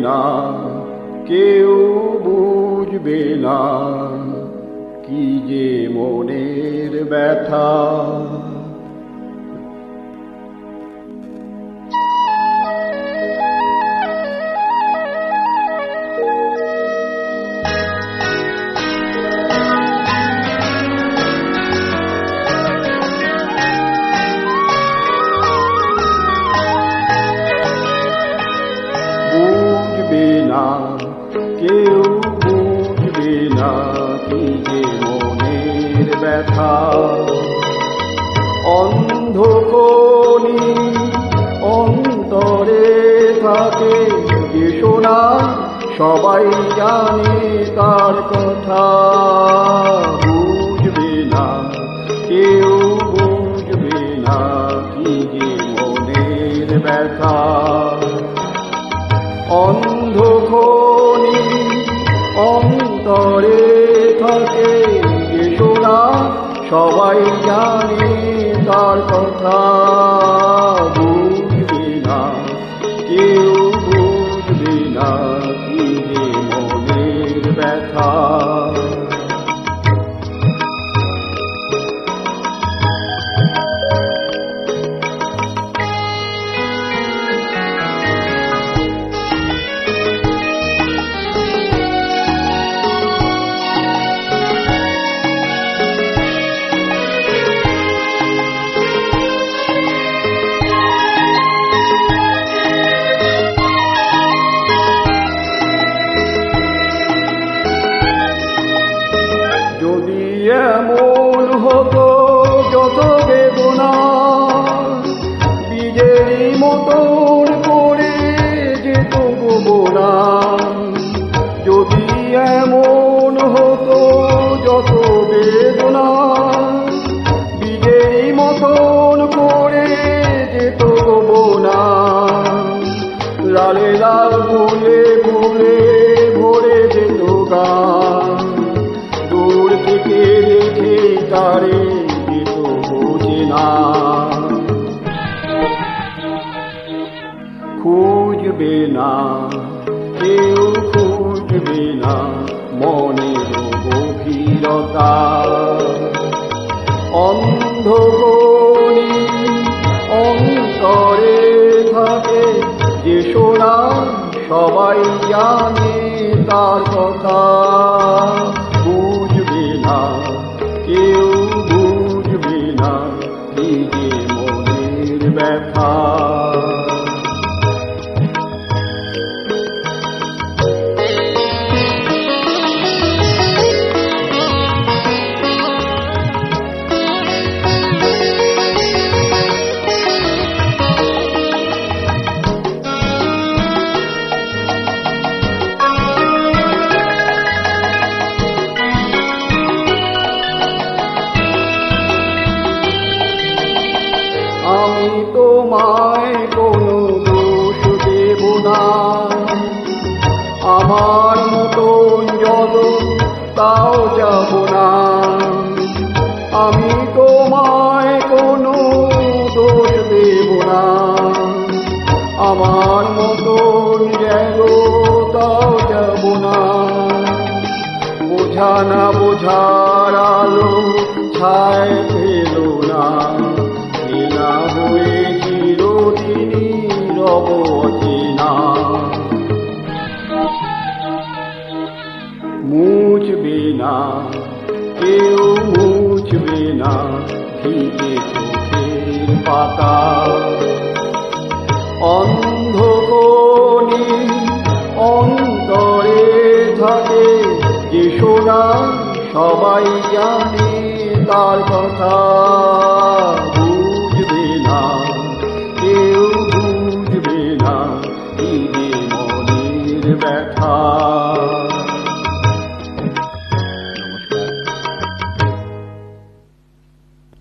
না, কেউ বুঝবে না, কি যে মনের ব্যথা। বুঝবে না, কেউ বুঝবে না, কি যে মনের ব্যথা। অন্ধকোণী অন্তরে থাকে যে সোনা, সবাই জানে তার কথা। বুঝবে না, কেউ বুঝবে না, কি যে মনের ব্যথা। অন্ধকোণী অন্তরে থাকে যে সোনা, সবাই জানে তার কথা। বুঝবে না, কেউ বুঝবে না, কি যে মনের ব্যথা। যদি এমন হতো যত বেদনা বীজেরই মতন করে যেত গোবনা। যদি এমন হতো যত বেদনা বীজেরই মতন করে যেত গোবনা। লালে লাল ফুলে ফুলে ভরে যেত গান, দূর থেকে দেখে তারে যেত বোঝে না। খুঁজবে না, কেউ খুঁজবে না, মনের গভীরতা। অন্ধকোণী অন্তরে থাকে যে সোনা, সবাই জানে তার কথা। বুঝবে না, কেউ বুঝবে না, কি যে মনের ব্যথা। আমি তোমায় কোনো দোষ দেব না, আমার মতন যত তাও যাব না। আমি তোমায় কোনো দোষ দেব না, আমার মতন যেন তাও যাব না। বোঝা না বোঝার আলো ছায় পেল না, না হয়ে চিরদিনই রব অচেনা। মুছবে না, কেউ মুছবে না, ভিজে চোখের পাতা। অন্ধকোণী অন্তরে থাকে যে সোনা, সবাই জানে তার কথা।